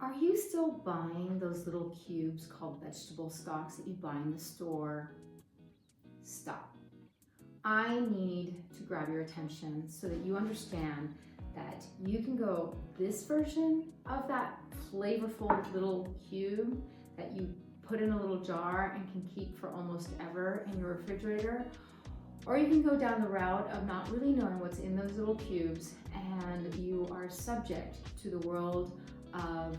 Are you still buying those little cubes called vegetable stocks that you buy in the store? Stop. I need to grab your attention so that you understand that you can go this version of that flavorful little cube that you put in a little jar and can keep for almost ever in your refrigerator, or you can go down the route of not really knowing what's in those little cubes and you are subject to the world of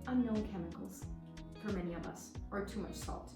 unknown chemicals for many of us, or too much salt.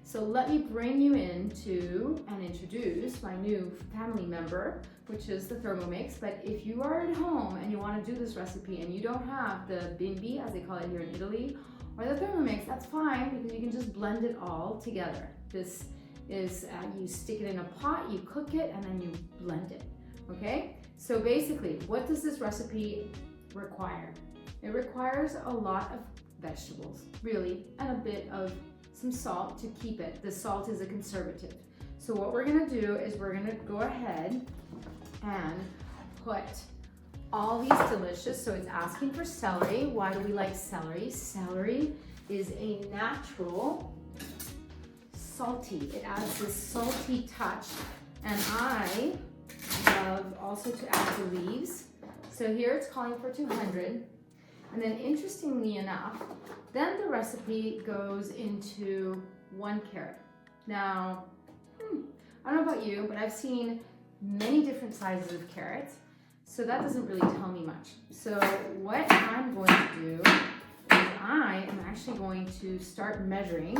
So let me bring you into and introduce my new family member, which is the Thermomix. But if you are at home and you want to do this recipe and you don't have the bimbi, as they call it here in Italy, or the Thermomix, that's fine, because you can just blend it all together. This is, you stick it in a pot, you cook it, and then you blend it, okay? So basically, what does this recipe require? It requires a lot of vegetables, really, and a bit of some salt to keep it. The salt is a conservative. So what we're gonna do is we're gonna go ahead and put all these delicious, so it's asking for celery. Why do we like celery? Celery is a natural salty. It adds this salty touch. And I love also to add the leaves. So here it's calling for 200. And then interestingly enough, then the recipe goes into 1 carrot. Now, I don't know about you, but I've seen many different sizes of carrots, so that doesn't really tell me much. So what I'm going to do is I am actually going to start measuring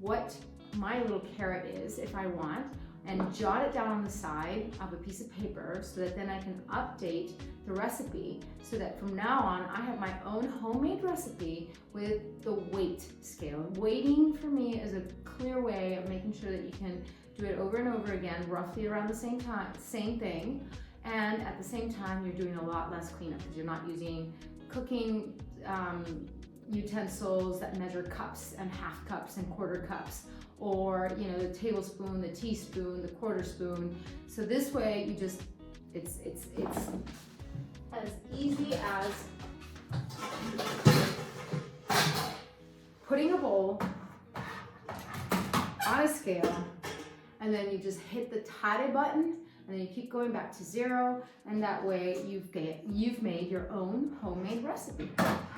what my little carrot is, if I want, and jot it down on the side of a piece of paper so that then I can update the recipe so that from now on I have my own homemade recipe with the weight scale. Weighting for me is a clear way of making sure that you can do it over and over again, roughly around the same time, same thing, and at the same time you're doing a lot less cleanup because you're not using cooking utensils that measure cups and half cups and quarter cups, or the tablespoon, the teaspoon, the quarter spoon. So this way you just, it's as easy as putting a bowl on a scale, and then you just hit the tare button, and then you keep going back to 0, and that way you've made your own homemade recipe.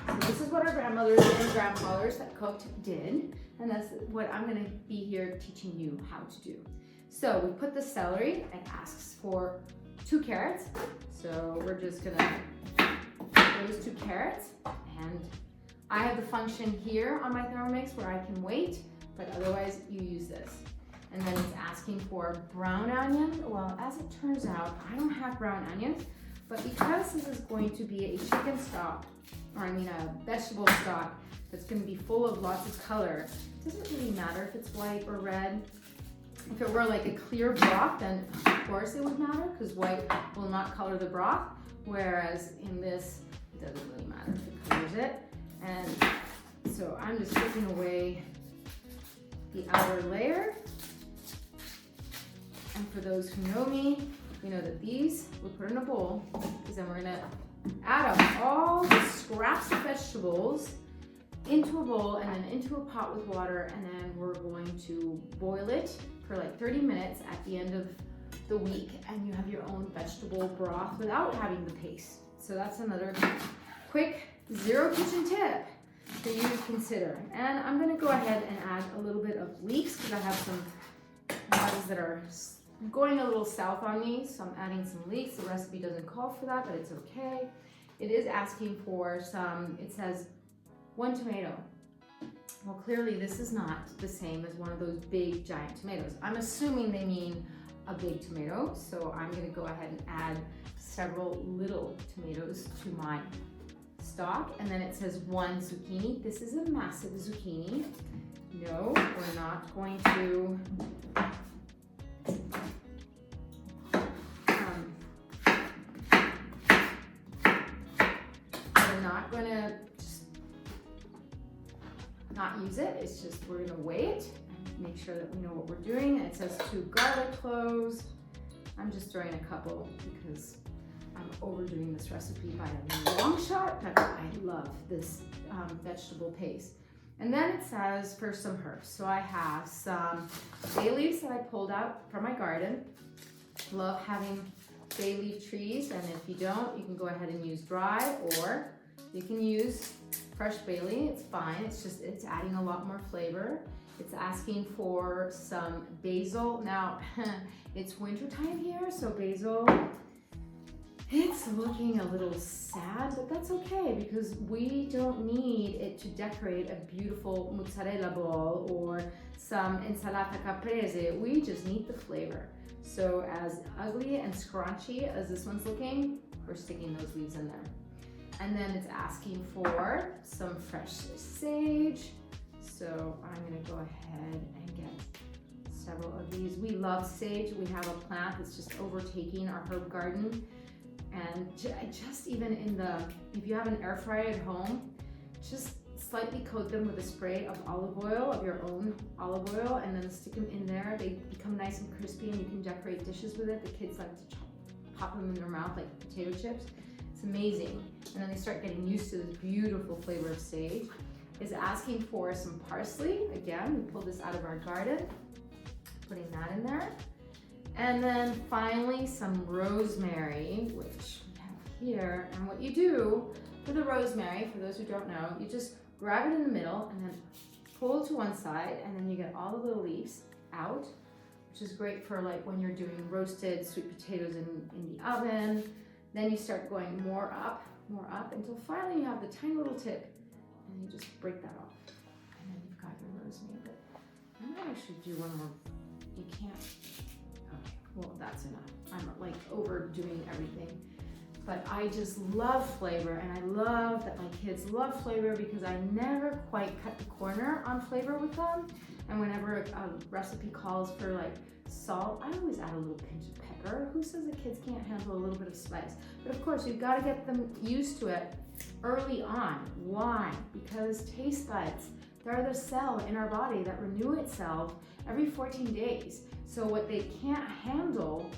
So this is what our grandmothers and grandfathers that cooked did, and that's what I'm gonna be here teaching you how to do. So we put the celery, it asks for 2 carrots. So we're just gonna put those 2 carrots, and I have the function here on my Thermomix where I can wait, but otherwise you use this. And then it's asking for brown onion. Well, as it turns out, I don't have brown onions, but because this is going to be a chicken stock, or a vegetable stock that's going to be full of lots of color, it doesn't really matter if it's white or red. If it were like a clear broth, then of course it would matter, because white will not color the broth, whereas in this, it doesn't really matter if it colors it. And so I'm just taking away the outer layer. And for those who know me, you know that these we put in a bowl, because then we're gonna add up all the scraps of vegetables into a bowl and then into a pot with water, and then we're going to boil it for like 30 minutes at the end of the week, and you have your own vegetable broth without having the paste. So that's another quick zero kitchen tip for you to consider. And I'm gonna go ahead and add a little bit of leeks because I have some ones that are going a little south on me, so I'm adding some leeks. The recipe doesn't call for that, but it's okay. It is asking for some, it says 1 tomato. Well, clearly this is not the same as one of those big giant tomatoes. I'm assuming they mean a big tomato, so I'm gonna go ahead and add several little tomatoes to my stock. And then it says 1 zucchini. This is a massive zucchini. No, we're not going to just not use it. It's just we're gonna weigh it and make sure that we know what we're doing. And it says 2 garlic cloves. I'm just throwing a couple because I'm overdoing this recipe by a long shot, but I love this vegetable paste. And then it says for some herbs. So I have some bay leaves that I pulled out from my garden. Love having bay leaf trees, and if you don't, you can go ahead and use dry, or you can use fresh bay leaf. It's fine. It's adding a lot more flavor. It's asking for some basil. Now, it's winter time here, so basil, it's looking a little sad, but that's okay because we don't need it to decorate a beautiful mozzarella ball or some insalata caprese. We just need the flavor. So as ugly and scrunchy as this one's looking, we're sticking those leaves in there. And then it's asking for some fresh sage. So I'm gonna go ahead and get several of these. We love sage. We have a plant that's just overtaking our herb garden. And just even if you have an air fryer at home, just slightly coat them with a spray of olive oil, of your own olive oil, and then stick them in there. They become nice and crispy and you can decorate dishes with it. The kids like to pop them in their mouth like potato chips. It's amazing. And then they start getting used to this beautiful flavor of sage. Is asking for some parsley. Again, we pulled this out of our garden, putting that in there. And then finally some rosemary, which we have here. And what you do for the rosemary, for those who don't know, you just grab it in the middle and then pull to one side, and then you get all the little leaves out, which is great for like when you're doing roasted sweet potatoes in the oven. Then you start going more up until finally you have the tiny little tip, and you just break that off. And then you've got your rosemary. But I might actually do one more. You can't. Okay, well, that's enough. I'm like overdoing everything. But I just love flavor, and I love that my kids love flavor because I never quite cut the corner on flavor with them. And whenever a recipe calls for like salt, I always add a little pinch of pepper. Who says that kids can't handle a little bit of spice? But of course, you've got to get them used to it early on. Why? Because taste buds, they're the cell in our body that renew itself every 14 days. So what they can't handle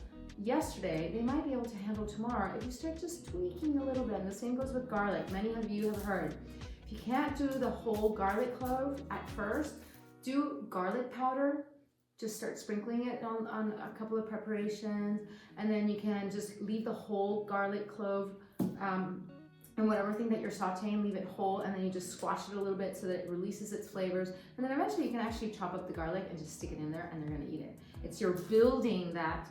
yesterday, they might be able to handle tomorrow if you start just tweaking a little bit. And the same goes with garlic. Many of you have heard, if you can't do the whole garlic clove at first, do garlic powder. Just start sprinkling it on a couple of preparations, and then you can just leave the whole garlic clove and whatever thing that you're sauteing, leave it whole, and then you just squash it a little bit so that it releases its flavors. And then eventually you can actually chop up the garlic and just stick it in there, and they're gonna eat it. It's you're building that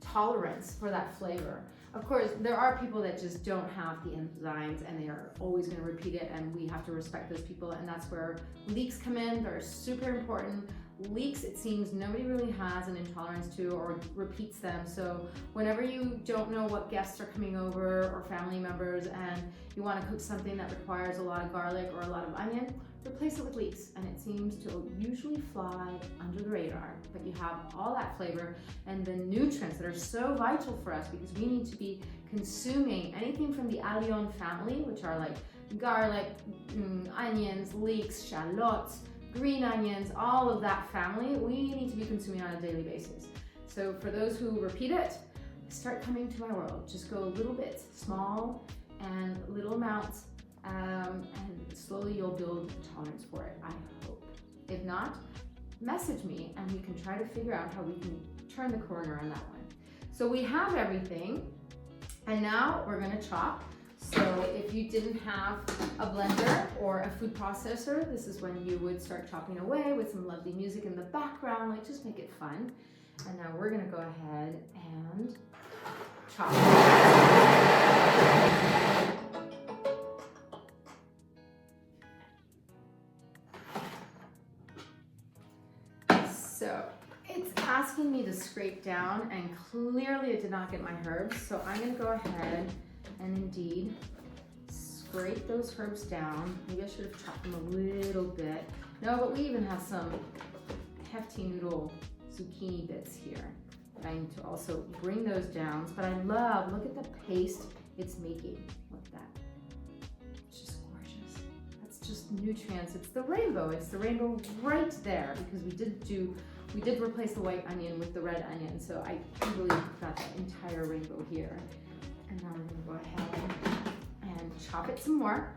tolerance for that flavor. Of course, there are people that just don't have the enzymes and they are always going to repeat it, and we have to respect those people, and that's where leeks come in. They're super important. Leeks, it seems nobody really has an intolerance to or repeats them. So whenever you don't know what guests are coming over or family members and you want to cook something that requires a lot of garlic or a lot of onion, replace it with leeks, and it seems to usually fly under the radar. But you have all that flavor and the nutrients that are so vital for us, because we need to be consuming anything from the allium family, which are like garlic, onions, leeks, shallots, green onions, all of that family, we need to be consuming on a daily basis. So for those who repeat it, start coming to my world. Just go a little bit, small and little amounts, and slowly you'll build tolerance for it, I hope. If not, message me and we can try to figure out how we can turn the corner on that one. So we have everything, and now we're gonna chop. So if you didn't have a blender or a food processor, this is when you would start chopping away with some lovely music in the background, like just make it fun. And now we're gonna go ahead and chop. So it's asking me to scrape down, and clearly it did not get my herbs. So I'm gonna go ahead and indeed scrape those herbs down. Maybe I should have chopped them a little bit. No, but we even have some hefty noodle zucchini bits here. But I need to also bring those down. But I love, look at the paste it's making. Look at that. It's just gorgeous. That's just nutrients. It's the rainbow. It's the rainbow right there, because we did replace the white onion with the red onion. So I believe we've got that entire rainbow here. And now we're gonna go ahead and chop it some more.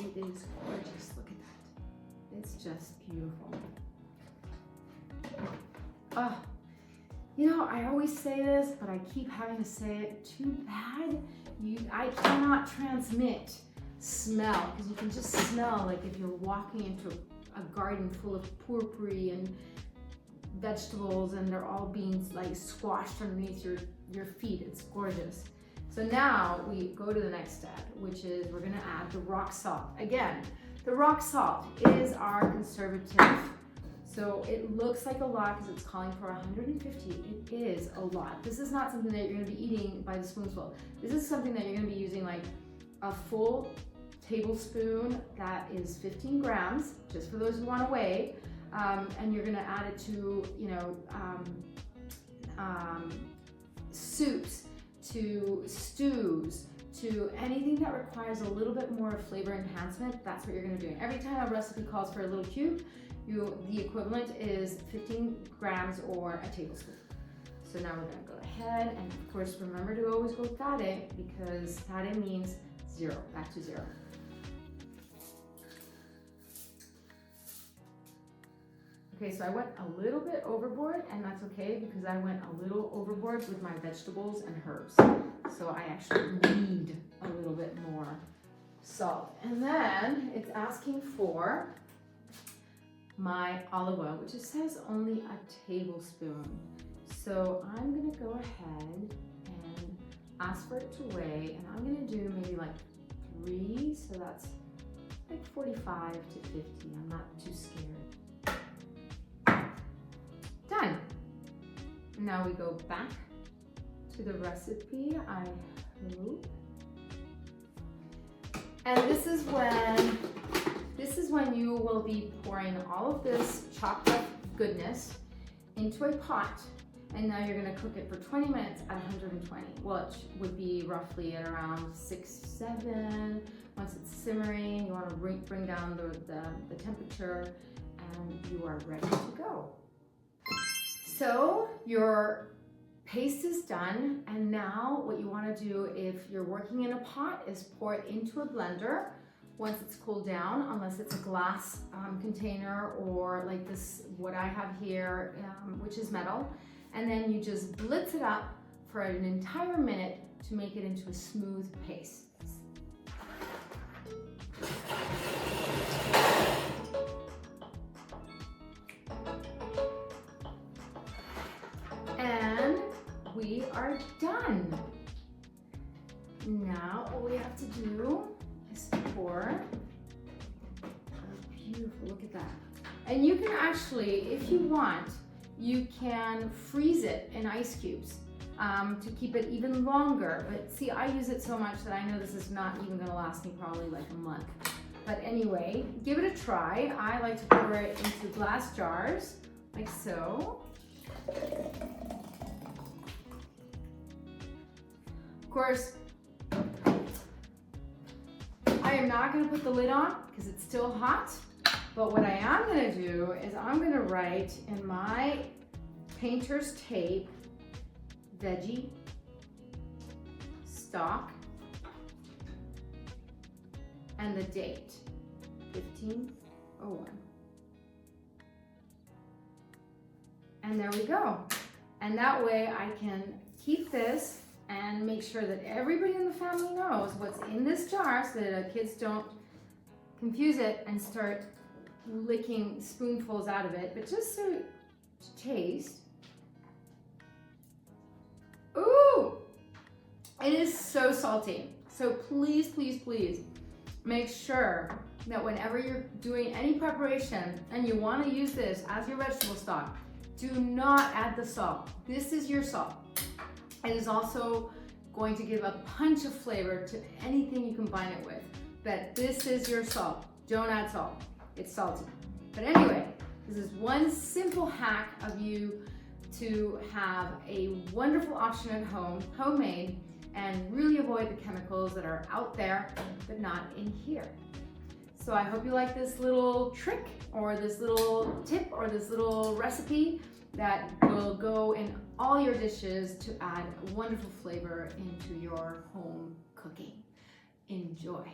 It is gorgeous, look at that. It's just beautiful. Oh, you know, I always say this, but I keep having to say it. Too bad I cannot transmit smell, because you can just smell like if you're walking into a garden full of purpuri and vegetables and they're all being like squashed underneath your feet. It's gorgeous. So now we go to the next step, which is we're gonna add the rock salt. Again, the rock salt is our conservative. So it looks like a lot because it's calling for 150. It is a lot. This is not something that you're gonna be eating by the spoonful. This is something that you're gonna be using like a full tablespoon that is 15 grams, just for those who wanna weigh. And you're gonna add it to, you know, soups, to stews, to anything that requires a little bit more flavor enhancement. That's what you're gonna do. Every time a recipe calls for a little cube, the equivalent is 15 grams or a tablespoon. So now we're gonna go ahead and of course remember to always go tare, because tare means zero, back to zero. Okay, so I went a little bit overboard, and that's okay because I went a little overboard with my vegetables and herbs. So I actually need a little bit more salt. And then it's asking for my olive oil, which it says only a tablespoon. So I'm gonna go ahead and ask for it to weigh, and I'm gonna do maybe like 3, so that's like 45 to 50. I'm not too scared. Done. Now we go back to the recipe, I hope. And this is when you will be pouring all of this chopped up goodness into a pot, and now you're gonna cook it for 20 minutes at 120, which would be roughly at around 6, 7. Once it's simmering, you wanna bring down the temperature, and you are ready to go. So your paste is done, and now what you want to do if you're working in a pot is pour it into a blender once it's cooled down, unless it's a glass container or like this, what I have here, which is metal, and then you just blitz it up for an entire minute to make it into a smooth paste. We are done. Now all we have to do is pour. Oh, beautiful, look at that. And you can actually, if you want, you can freeze it in ice cubes to keep it even longer. But see, I use it so much that I know this is not even gonna last me probably like a month. But anyway, give it a try. I like to pour it into glass jars, like so. Of course, I am not going to put the lid on because it's still hot, but what I am going to do is I'm going to write in my painter's tape, veggie, stock, and the date, 15/01. And there we go. And that way I can keep this and make sure that everybody in the family knows what's in this jar so that kids don't confuse it and start licking spoonfuls out of it. But just so to taste. Ooh, it is so salty. So please, please, please make sure that whenever you're doing any preparation and you want to use this as your vegetable stock, do not add the salt. This is your salt. It is also going to give a punch of flavor to anything you combine it with. But this is your salt. Don't add salt. It's salty. But anyway, this is one simple hack of you to have a wonderful option at home, homemade, and really avoid the chemicals that are out there but not in here. So I hope you like this little trick or this little tip or this little recipe that will go in all your dishes to add wonderful flavor into your home cooking. Enjoy.